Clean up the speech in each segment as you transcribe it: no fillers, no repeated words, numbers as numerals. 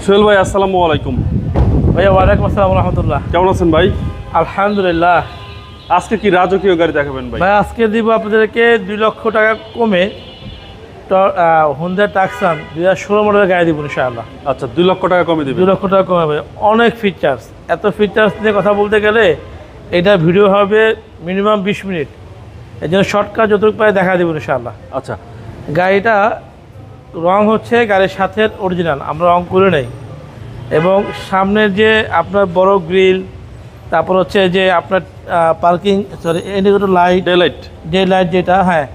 সোহেল ভাই আসসালামু আলাইকুম। ভাইয়া ওয়ালাইকুম আসসালাম রহমতুল্লাহ। কেমন আছেন ভাই? আলহামদুলিল্লাহ। আজকে কি রাজকীয় গাড়ি দেখাবেন ভাই? ভাই আজকে দিব আপনাদেরকে 2 লক্ষ টাকা কমে হুন্ডা টাকসান 2016 মডেলের গাড়ি দিব ইনশাআল্লাহ। আচ্ছা, 2 লক্ষ টাকা কমে দিবেন? 2 লক্ষ টাকা কমে হবে। অনেক ফিচার্স, এত ফিচার্স নিয়ে কথা বলতে গেলে এটা ভিডিও হবে মিনিমাম 20 মিনিট। এই জন্য শর্টকাট যতটুকু পাই দেখা দেবো ইনশাআল্লাহ। আচ্ছা, গাড়িটা রং হচ্ছে গাড়ির সাথে অরিজিনাল, আমরা রং করে নেই। এবং সামনের যে আপনার বড় গ্রিল, তারপর হচ্ছে যে আপনার parking indicator light, day light যেটা, হ্যাঁ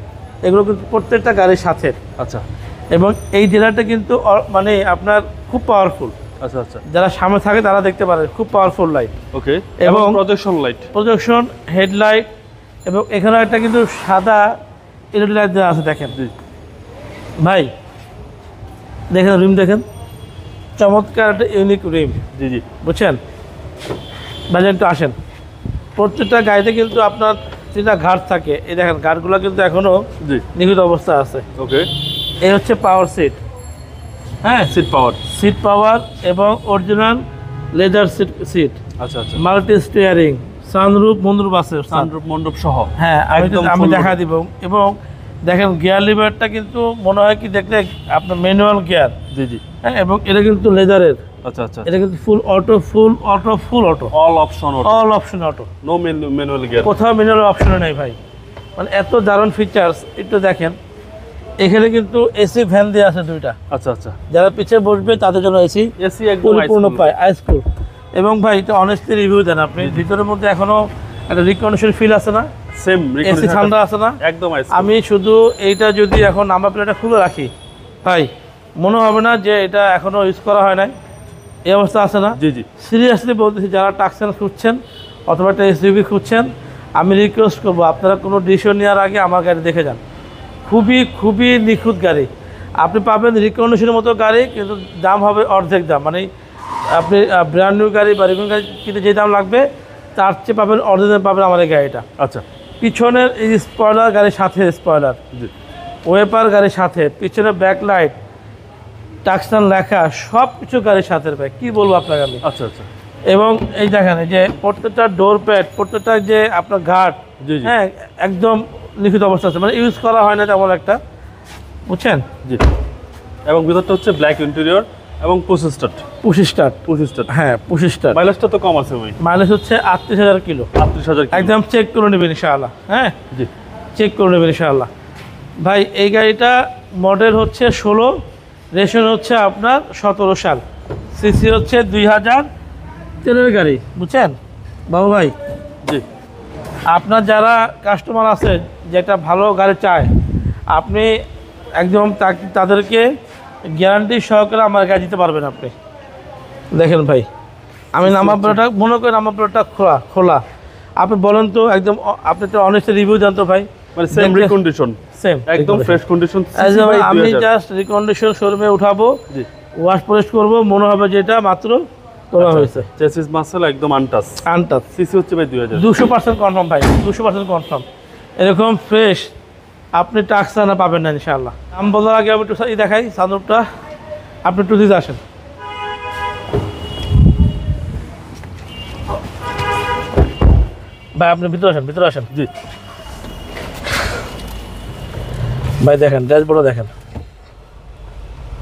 এগুলো কিন্তু প্রত্যেকটা গাড়ির সাথে। আচ্ছা, এবং এই ডিলারটা কিন্তু মানে আপনার খুব পাওয়ারফুল। আচ্ছা আচ্ছা, যারা সামনে থাকে তারা দেখতে পারে, খুব পাওয়ারফুল লাইট। ওকে। এবং প্রজেকশন হেডলাইট, এবং এখানে একটা কিন্তু সাদা এলইডি লাইট দেওয়া আছে। দেখেন ভাই, দেখেন রিম, দেখেন চমৎকার একটা ইউনিক রিম। জি জি, বুঝছেন? বাজার একটু আসেন। প্রত্যেকটা গাড়িতে কিন্তু আপনার 3টা ঘাট থাকে। এই দেখেন ঘাটগুলো কিন্তু এখনো নিখুঁত অবস্থা আছে। ওকে। এই হচ্ছে পাওয়ার সিট, হ্যাঁ সিট পাওয়ার এবং অরিজিনাল লেদার সিট। আচ্ছা আচ্ছা, মাল্টি স্টিয়ারিং, সানরুফ মন্ডপ আছে, মণ্ডপ সহ। হ্যাঁ আমি দেখা দিব। এবং দেখেন গিয়ার লিভারটা কিন্তু মনে হয় কি দেখলে আপনার ম্যানুয়াল গিয়ার। জি জি, হ্যাঁ, এবং এটা কিন্তু লেদারের। আচ্ছা আচ্ছা, এটা কিন্তু full auto, all option auto, no manual gear. কোথাও ম্যানুয়াল অপশন নেই ভাই। মানে এত দারুণ ফিচার্স। একটু দেখেন, এখানে কিন্তু এসি ফ্যান দিয়ে আছে 2টা। আচ্ছা আচ্ছা, যারা পিছিয়ে বসবে তাদের জন্য এসি পরিপূর্ণ পায়, আইসকুল। এবং ভাই এটা অনেস্টলি রিভিউ দেন আপনি। ভিতরের মধ্যে এখনো একটা রিকন্ডিশন ফিল আছে না? সেম এসি ঠান্ডা আছে না? একদম। আমি শুধু এইটা যদি এখন নাম্বার প্লেটটা খুলে রাখি ভাই, মনে হবে না যে এটা এখনো ইউজ করা হয় নাই, এই অবস্থা আছে না? জি জি, সিরিয়াসলি বলতেছি, যারা টাকসান খুঁজছেন অথবা একটা এসইউভি খুঁজছেন, আমি রিকোয়েস্ট করবো আপনারা কোনো ডিসিশন নেওয়ার আগে আমার গাড়ি দেখে যান। খুবই নিখুঁত গাড়ি। আপনি পাবেন রিকন্ডিশনের মতো গাড়ি, কিন্তু দাম হবে অর্ধেক দাম। মানে আপনি ব্র্যান্ড নিউ গাড়ি বা রিকন্ডিশন গাড়ি কিনতে যে দাম লাগবে তার চেয়ে পাবেন অর্ধেক দাম পাবেন আমার এই গাড়িটা। আচ্ছা, পিছনের এই স্পয়লার গাড়ির সাথে, স্পয়লার ওয়েপার গাড়ির সাথে, পিছনে ব্যাকলাইট, টাকসান লেখা, সব কিছু গাড়ির সাথে ভাই, কি বলবো আপনাকে আমি। আচ্ছা আচ্ছা, এবং এই দেখেন যে প্রত্যেকটা ডোর প্যাড, প্রত্যেকটা যে আপনার ঘাট, হ্যাঁ একদম লিখিত অবস্থা আছে, মানে ইউজ করা হয় না তেমন একটা। বুঝছেন? জি। এবং ভিতরটা হচ্ছে ব্ল্যাক ইন্টেরিয়র এবং পুশ স্টার্ট। হ্যাঁ পুশ স্টার্ট। মাইলেজটা তো কম আছে ভাই। মাইলেজ হচ্ছে 38,000 কিলো। 38,000 কিলো। একদম চেক করে নেবেন ইনশাআল্লাহ। হ্যাঁ জি, চেক করে নেবেন ইনশাআল্লাহ। ভাই এই গাড়িটা মডেল হচ্ছে 16, রেশন হচ্ছে আপনার 17 সাল, সিসি হচ্ছে 2013 গাড়ি। বুঝছেন বাবু ভাই? জি। আপনার যারা কাস্টমার আছে যেটা ভালো গাড়ি চায়, আপনি একদম তাদেরকে গ্যারান্টি সহকারে আমার গাড়ি দিতে পারবেন আপনি। দেখেন ভাই, আমি নাম্বার প্লেটটা মনে করি নাম্বার প্লেটটা খোলা। আপনি বলেন তো, একদম আপনি তো অনেস্ট রিভিউ জানতো ভাই। মানে সেম রিকন্ডিশন, সেম একদম ফ্রেশ কন্ডিশন। আমি জাস্ট রিকন্ডিশন শোরুমে উঠাবো, ওয়াশ পলিশ করবো, মনে হবে যে এটা মাত্র তোলা হয়েছে। চেসিস মাসল একদম আনটাচ। সিসি হচ্ছে ভাই 2000। 200% কনফার্ম ভাই, 200% কনফার্ম। এরকম ফ্রেশ আপনি টাকসানা পাবেন না ইনশাআল্লাহ। দাম বলার আগে আমি একটু দেখাই সানরুফটা। আপনি একটু দিতে আসেন ভাই, আপনি ভিতরে আসেন। জি ভাই দেখেন ড্যাশবোর্ড দেখেন।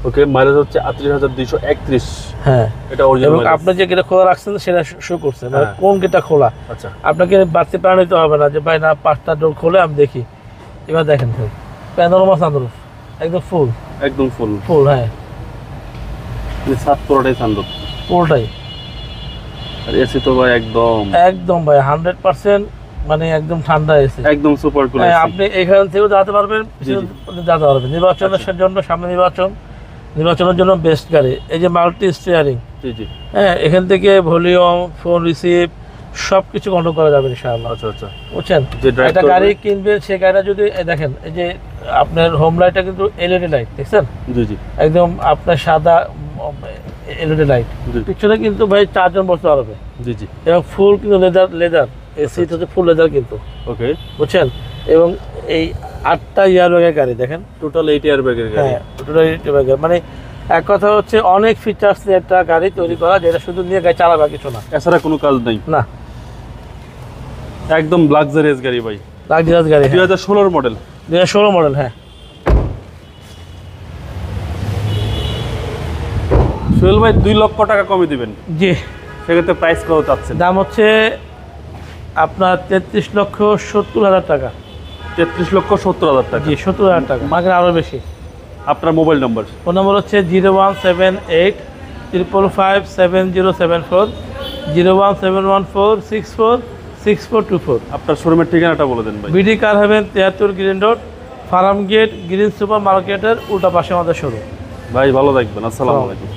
ওকে, মাইলেজ হচ্ছে 38,231। হ্যাঁ, এটা অরিজিনাল। এবং আপনি যে গেটটা খোলা রাখছেন সেটা শো করছে, মানে কোন গেটটা খোলা। আচ্ছা, আপনাকে বাড়তি প্ল্যান নিতে হবে না যে ভাই না 5টা ডোর খোলে আমি দেখি। এবার দেখেন ভাই, প্যানোরামা সানরুফ একদম ফুল। হ্যাঁ, সাত পুরোটাই সানরুফ, পুরোটাই। আর এসি তো ভাই একদম ভাই 100%, মানে একদম ঠান্ডা এসি, একদম সুপার কুল। আপনি এখান থেকেও যেতে পারবেন, যেতে পারবেন। নির্বাচনের জন্য, সামনে নির্বাচনের জন্য বেস্ট গাড়ি। এই যে মাল্টি স্টিয়ারিং, হ্যাঁ এখান থেকে ভলিউম, ফোন রিসিভ সব কিছু কন্ট্রোল করা যাবে ইনশাআল্লাহ। আচ্ছা আচ্ছা, বুঝছেন? একটা গাড়ি কিনবেন, সেই গাড়িটা যদি দেখেন, এই যে আপনার হোম লাইটটা কিন্তু এলইডি লাইট, দেখছেন? জি, একদম আপনার সাদা এলইডি লাইট। পিছনে কিন্তু ভাই 4 জন বসতে পারবে। জি, এবং ফুল কিন্তু লেদার, এসি হচ্ছে ফুল লেদার কিন্তু। ওকে, বুঝছেন? এবং এই 8টা ইয়ার ব্যাগের গাড়ি দেখেন, টোটাল 8 ইয়ার ব্যাগের গাড়ি। হ্যাঁ টোটাল 8 ব্যাগের, মানে এক কথা হচ্ছে অনেক ফিচার্স নিয়ে একটা গাড়ি তৈরি করা, যেটা শুধু নিয়ে গাড়ি চালাবা কিছু না। এছাড়া কোনো কাজ নেই। না, একদম লাক্সারিয়াস গাড়ি ভাই। লাক্সারিয়াস গাড়ি, 2016 মডেল। 2016 মডেল। হ্যাঁ সোহেল ভাই 2 লক্ষ টাকা কমে দিবেন। জি। সেক্ষেত্রে প্রাইস কত চাচ্ছেন? দাম হচ্ছে আপনার 33,70,000 টাকা। 33,70,000 টাকা। জি, 70,000 টাকা, মার্কেট আরও বেশি। আপনার মোবাইল নম্বর? ফোন নম্বর হচ্ছে 01785557074, 01714646424। আপনার শোরুমের ঠিকানাটা বলে দেন ভাই। BD car haven 73 green road, farm gate, green super মার্কেটের উল্টা পাশে আমাদের শোরুম। ভাই ভালো থাকবেন, আসসালামু আলাইকুম।